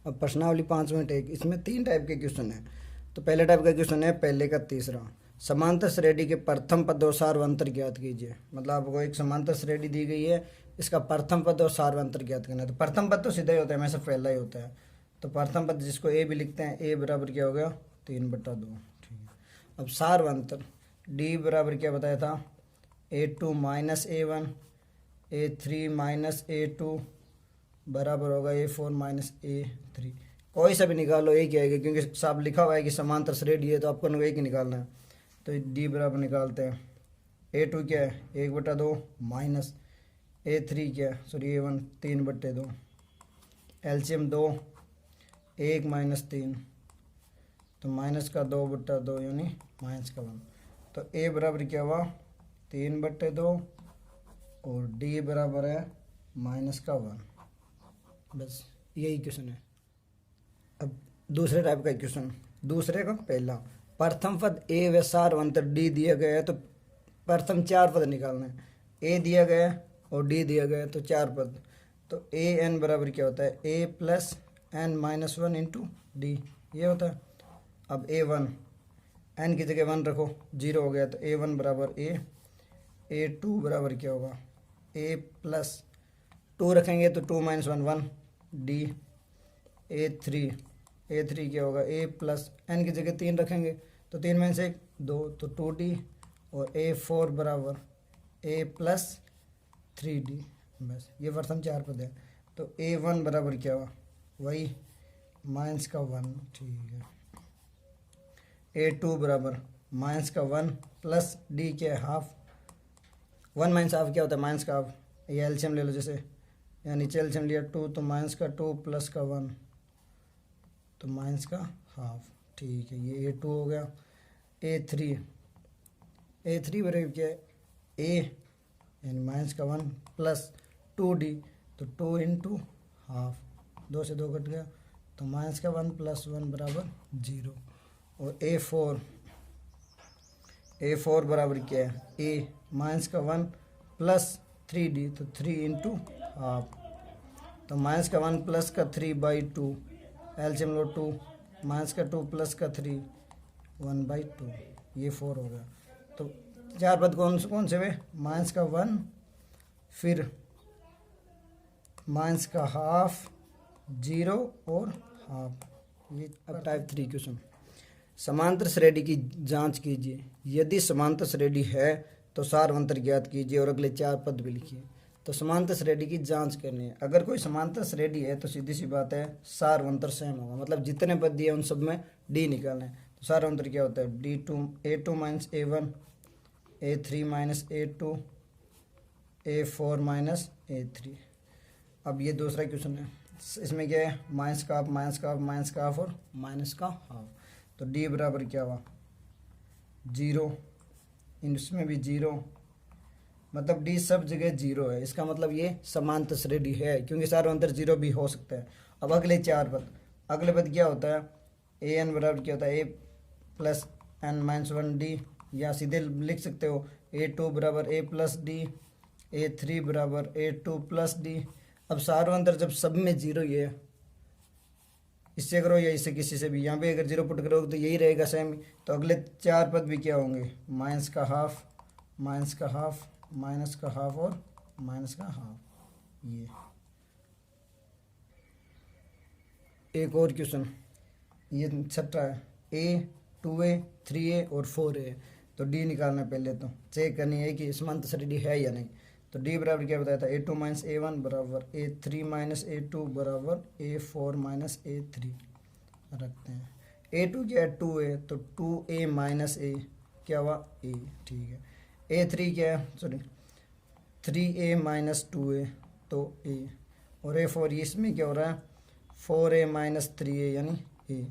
अब प्रश्नावली 5.1 इसमें 3 टाइप के क्वेश्चन है। तो पहले टाइप का क्वेश्चन है पहले का तीसरा, समांतर श्रेणी के प्रथम पद और सार्वंतर ज्ञात कीजिए। मतलब आपको एक समांतर श्रेणी दी गई है, इसका प्रथम पद और सार्वंतर ज्ञात करना है। तो प्रथम पद तो सीधा ही होता है, हमेशा पहला ही होता है। तो प्रथम पद जिसको ए भी लिखते हैं, ए बराबर क्या हो गया 3/2। ठीक है। अब सार्वंतर डी बराबर क्या बताया था, A2 minus A1, A3 minus A2 बराबर होगा A4 माइनस A3। कोई सा भी निकालो एक ही आएगा, क्योंकि साफ लिखा हुआ है कि समांतर श्रेणी है, तो आपको एक ही निकालना है। तो डी बराबर निकालते हैं, A2 क्या है 1/2 माइनस A3 क्या है सॉरी A1 3/2, एलसीएम 2, 1 माइनस 3, तो माइनस का 2/2 यानी माइनस का 1। तो ए बराबर क्या हुआ 3/2 और डी बराबर है माइनस का 1। बस यही क्वेश्चन है। अब दूसरे टाइप का क्वेश्चन, दूसरे का पहला, प्रथम पद ए व सार्वंतर डी दिया गया है, तो प्रथम 4 पद निकालना है। ए दिया गया है और डी दिया गया है, तो 4 पद। तो ए एन बराबर क्या होता है, a plus N minus 1 into D, ये होता है। अब A1 एन की जगह 1 रखो, 0 हो गया, तो A1 बराबर A2 बराबर क्या होगा ए प्लस 2 रखेंगे तो 2 माइनस 1 1 डी, ए थ्री क्या होगा ए प्लस एन की जगह 3 रखेंगे तो 3 माइनस 1 2, तो 2D, और A4 बराबर ए प्लस 3D। बस ये प्रथम 4 पद है। तो A1 बराबर क्या हुआ वही माइनस का 1। ठीक है। A2 बराबर माइनस का 1 प्लस डी क्या है हाफ, 1 माइनस हाफ क्या होता है माइनस का हाफ। ये एलसीएम ले लो, जैसे यहाँ नीचे एलसीएम लिया 2, तो माइनस का 2 प्लस का 1, तो माइनस का हाफ। ठीक है, ये A2 हो गया। ए थ्री बराबर क्या है ए यानी माइनस का 1 प्लस 2D, तो 2 इंटू हाफ, 2 से 2 कट गया, तो माइनस का 1 प्लस 1 बराबर 0। और ए फोर बराबर क्या है ए माइनस का 1 प्लस 3D, तो 3 इंटू हाफ, तो माइनस का 1 प्लस का 3/2, एलसीएम लो 2, माइनस का 2 प्लस का 3 1/2, ये 4 हो गया। तो 4 पद कौन से हुए, माइनस का 1 फिर माइनस का हाफ 0 और हाफ। ये अब टाइप 3 क्वेश्चन, समांतर श्रेणी की जांच कीजिए। यदि समांतर श्रेणी है तो सार्वंतर ज्ञात कीजिए, और अगले 4 पद भी लिखिए। तो समांतर श्रेणी की जांच करनी है। अगर कोई समांतर श्रेणी है तो सीधी सी बात है सार्वंतर सेम होगा, मतलब जितने पद दिए उन सब में डी निकालना है। तो सार्वंतर क्या होता है A2 minus A1, A3 minus A2, A4 minus A3। अब ये दूसरा क्वेश्चन है, इसमें क्या है माइनस का हाफ माइनस का हाफ माइनस का हाफ और माइनस का हाफ। तो डी बराबर क्या हुआ 0, इसमें भी 0, मतलब डी सब जगह 0 है। इसका मतलब ये समांतर श्रेणी है, क्योंकि सार्वंतर 0 भी हो सकता है। अब अगले 4 पद, अगले पद क्या होता है ए एन बराबर क्या होता है a plus N minus 1D, या सीधे लिख सकते हो A2 बराबर ए प्लस डी, A3 बराबर A2 प्लस डी। अब सार्वंतर जब सब में 0 ही है, इससे करो या इससे किसी से भी, यहाँ पे अगर 0 पुट करोगे तो यही रहेगा सेम। तो अगले 4 पद भी क्या होंगे माइनस का हाफ माइनस का हाफ माइनस का हाफ और माइनस का हाफ। ये एक और क्वेश्चन, ये 6 है A 2A 3A और 4A। तो डी निकालना है, पहले तो चेक करनी है कि समांतर श्रेणी है या नहीं। तो डी बराबर क्या बताया था A2 माइनस A1 बराबर A3 माइनस A2 बराबर A4 माइनस A3 रखते हैं। A2 क्या है 2A, तो 2A माइनस A क्या हुआ A। ठीक है। A3 क्या है सॉरी 3A माइनस 2A, तो A, और A4 इसमें क्या हो रहा है 4A माइनस 3A यानी A।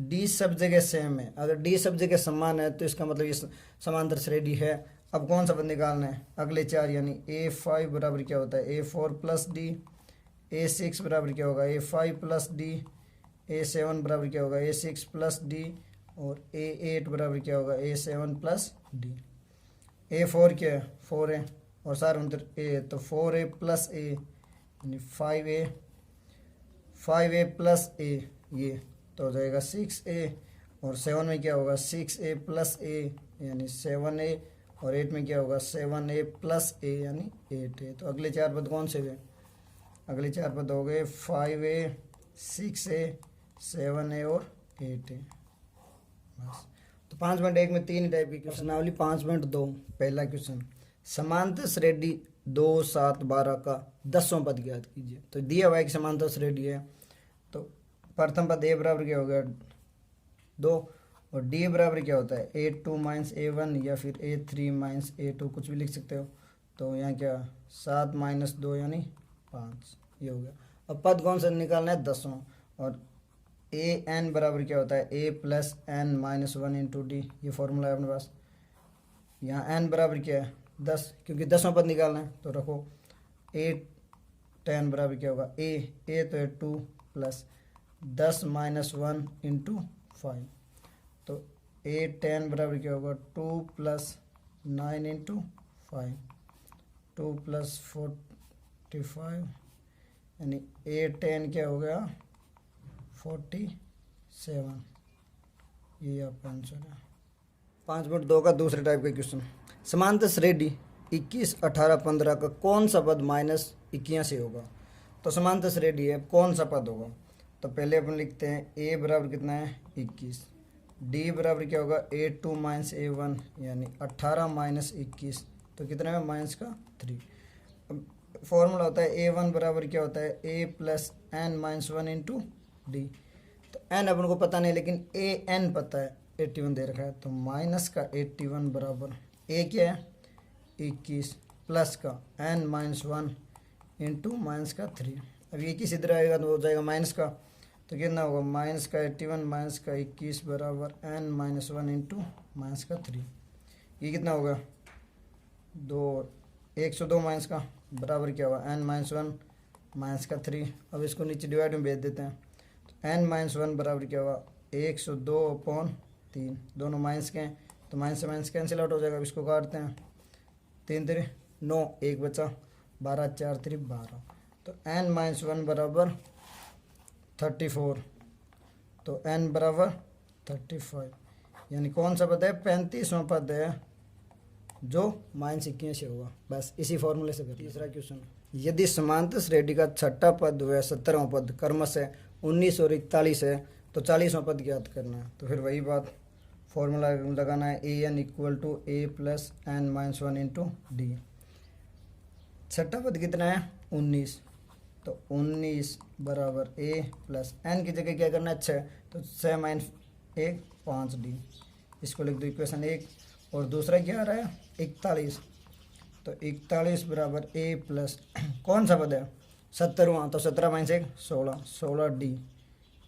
डी सब जगह सेम है, अगर डी सब जगह समान है तो इसका मतलब ये समांतर श्रेणी है। अब कौन सा पद निकालना है अगले 4, यानी A5 बराबर क्या होता है A4 प्लस डी, A6 बराबर क्या होगा A5 प्लस डी, A7 बराबर क्या होगा A6 प्लस डी, और A8 बराबर क्या होगा A7 प्लस डी। A4 क्या है 4A और सार्वंतर A है, तो 4A प्लस A यानी 5A 5a प्लस ए, ये तो हो जाएगा 6a, और 7 में क्या होगा 6a प्लस ए यानी 7a, और 8 में क्या होगा 7a प्लस ए यानी 8a। तो अगले चार पद कौन से हुए? अगले चार पद हो गए 5a, 6a, 7a और 8a। बस। तो 5.1 में तीन टाइप की क्वेश्चनावली। 5.2 पहला क्वेश्चन, समांतर श्रेणी 2, 7, 12 का 10वां पद ज्ञात कीजिए। तो दिया हुआ है कि समांतर श्रेणी है, तो प्रथम पद a बराबर क्या हो गया 2, और d बराबर क्या होता है a2 माइनस a1 या फिर a3 माइनस a2, कुछ भी लिख सकते हो। तो यहाँ क्या 7 माइनस 2 यानी 5, ये हो गया। अब पद कौन सा निकालना है 10वां, और ए एन बराबर क्या होता है a plus N minus 1 into D, ये फॉर्मूला है अपने पास। यहाँ एन बराबर क्या है 10, क्योंकि 10वां पद निकालना है, तो रखो a 10 बराबर क्या होगा a तो है 2 प्लस 10 माइनस 1 इंटू 5, तो a 10 बराबर क्या होगा 2 प्लस 9 इंटू 5, 2 प्लस 45 यानी a 10 क्या हो गया 47, ये आपका आंसर है। 5.2 का दूसरे टाइप का क्वेश्चन, समांतर श्रेणी 21, 18, 15 का कौन सा पद माइनस 81 होगा। तो समांतर श्रेणी है, कौन सा पद होगा। तो पहले अपन लिखते हैं a बराबर कितना है 21, d बराबर क्या होगा a2 माइनस a1 यानी 18 माइनस 21, तो कितना है माइनस का 3। अब फॉर्मूला होता है a1 बराबर क्या होता है a plus N minus 1 into D. तो n अपन को पता नहीं, लेकिन a n पता है 81 दे रखा है, तो माइनस का 81 बराबर a क्या है 21 प्लस का n माइनस 1 इंटू माइनस का 3। अब ये किस इधर आएगा तो हो जाएगा माइनस का, तो कितना होगा माइनस का 81 माइनस का 21 बराबर n माइनस 1 इंटू माइनस का 3। ये कितना होगा 102 माइनस का बराबर क्या होगा n माइनस 1 माइनस का 3। अब इसको नीचे डिवाइड में भेज देते हैं, तो n माइनस 1 बराबर क्या होगा 102/3, दोनों माइनस के हैं तो माइनस से माइनस कैंसिल आउट हो जाएगा। अब इसको काटते हैं, 3 3 9, 1 बचा, 12 4 3 12, तो n माइनस 1 बराबर 34, तो n बराबर 35, यानी कौन सा पद है 35वां पद है जो माइनस 81 होगा। बस इसी फॉर्मूले से। तीसरा क्वेश्चन, यदि समांतर श्रेणी का छठा पद व 17वां पद क्रमशः 19 और 41 है तो 40वां पद ज्ञात करना है। तो फिर वही बात फॉर्मूला लगाना है a N equal to a plus N minus 1 into d. छठा पद कितना है 19, तो 19 बराबर ए प्लस एन की जगह क्या करना है 6, तो 6 माइनस 1 5 डी, इसको लिख दो इक्वेशन 1। और दूसरा क्या आ रहा है 41, तो 41 बराबर ए प्लस कौन सा पद है 17वां, तो 17 माइनस 1 16, 16 डी,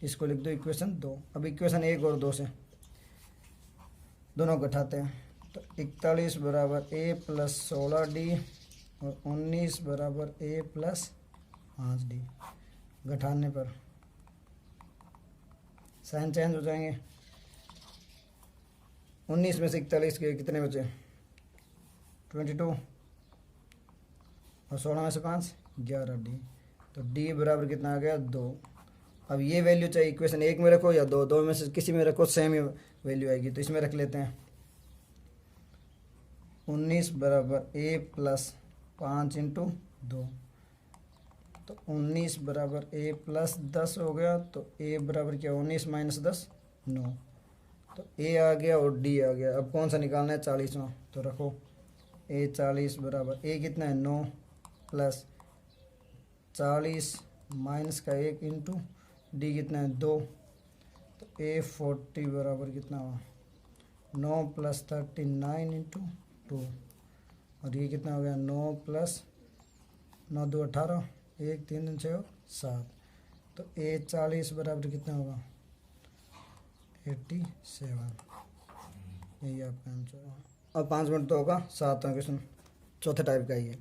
इसको लिख दो इक्वेशन 2। अब इक्वेशन 1 और 2 से दोनों घटाते हैं, तो 41 बराबर ए प्लस 16 डी और 19 बराबर ए प्लस 5 डी। घटाने पर साइन चेंज हो जाएंगे, 19 में से 41 के कितने बचे 22, और 16 में से 5 11 डी, तो डी बराबर कितना आ गया 2। अब ये वैल्यू चाहे इक्वेशन 1 में रखो या 2 में से किसी में रखो, सेम ही वैल्यू आएगी। तो इसमें रख लेते हैं 19 बराबर ए प्लस 5 इंटू 2, तो 19 बराबर ए प्लस 10 हो गया, तो ए बराबर क्या 19 माइनस 10 9, तो ए आ गया और डी आ गया। अब कौन सा निकालना है 40वां, तो रखो ए 40 बराबर ए कितना है 9 प्लस 40 माइनस का 1 इंटू डी कितना है 2, तो ए 40 बराबर कितना हुआ 9 प्लस 39 इंटू 2, और ये कितना हो गया 9 प्लस 9 2 18, 1 3 3 6 7, तो ए 40 बराबर कितना होगा 87, यही आपका आंसर है। अब 5.2 होगा 7वां क्वेश्चन, चौथे टाइप का ही है।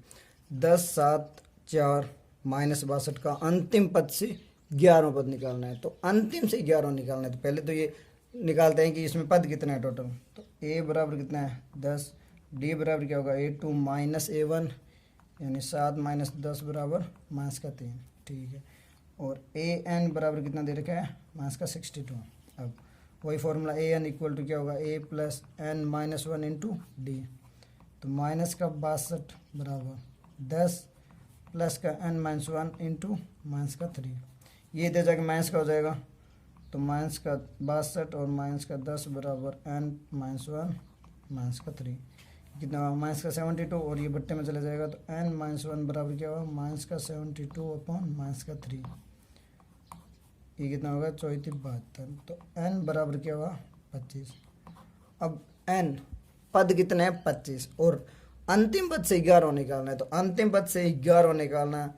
10 7 4 माइनस 62 का अंतिम पद से 11वां पद निकालना है। तो अंतिम से 11वां निकालना है, तो पहले तो ये निकालते हैं कि इसमें पद कितना है टोटल। तो ए बराबर कितना है 10, डी बराबर क्या होगा a2 माइनस a1 यानी 7 माइनस 10 बराबर माइनस का 3, ठीक है। और ए एन बराबर कितना दे रखा है -62। अब वही formula A N equal to क्या होगा A plus N -1 into D. तो -62 बराबर 10 प्लस का n-1 इंटू -3। ये इधर जाके माइनस का हो जाएगा तो -62 और -10 बराबर n-1 -3 कितना -72 और ये बट्टे में चला जाएगा तो n-1 बराबर क्या होगा -72 अपॉन -3। ये कितना होगा 3472। तो n बराबर क्या हुआ 25। अब n पद कितने हैं 25 और अंतिम पद से 11 निकालना है। तो अंतिम पद से 11 निकालना है,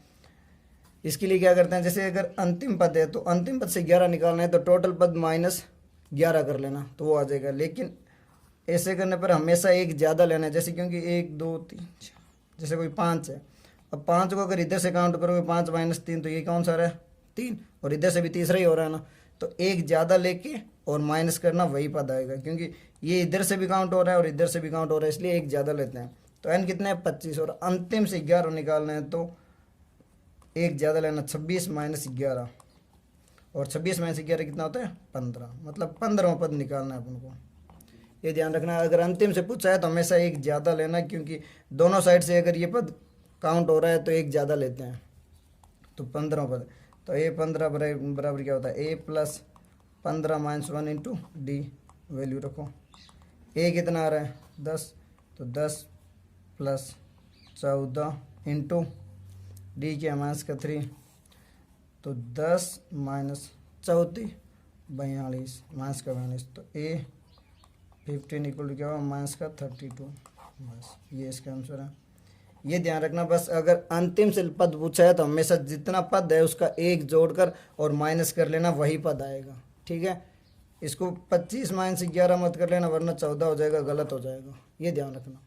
इसके लिए क्या करते हैं, जैसे अगर अंतिम पद है तो अंतिम पद से 11 निकालना है तो टोटल पद -11 कर लेना तो वो आ जाएगा। लेकिन ऐसे करने पर हमेशा एक ज़्यादा लेना है, जैसे क्योंकि 1 2 3 4 जैसे कोई 5 है। अब 5 को अगर इधर से काउंट करोगे 5 - 3 तो ये कौन सा आ रहा है 3 और इधर से भी तीसरा ही हो रहा है ना। तो एक ज़्यादा लेके और माइनस करना वही पद आएगा, क्योंकि ये इधर से भी काउंट हो रहा है और इधर से भी काउंट हो रहा है, इसलिए एक ज़्यादा लेते हैं। तो n कितना है 25 और अंतिम से 11 निकालना है तो एक ज़्यादा लेना 26 - 11 और 26 - 11 कितना होता है 15, मतलब 15वां पद निकालना है अपन को। ये ध्यान रखना, अगर अंतिम से पूछा है तो हमेशा एक ज़्यादा लेना, क्योंकि दोनों साइड से अगर ये पद काउंट हो रहा है तो एक ज़्यादा लेते हैं। तो 15वां पद तो a 15 बराबर क्या होता है a plus 15 -1 into D. Value रखो, a कितना आ रहा है 10 तो 10 प्लस 14 इंटू डी के -3 तो 10 - 34 42 -42 तो a 15 इक्वल टू क्या हुआ -32। बस ये इसका आंसर है। ये ध्यान रखना, बस अगर अंतिम से पद पूछा है तो हमेशा जितना पद है उसका एक जोड़कर और माइनस कर लेना वही पद आएगा। ठीक है, इसको 25 - 11 मत कर लेना वरना 14 हो जाएगा, गलत हो जाएगा। ये ध्यान रखना।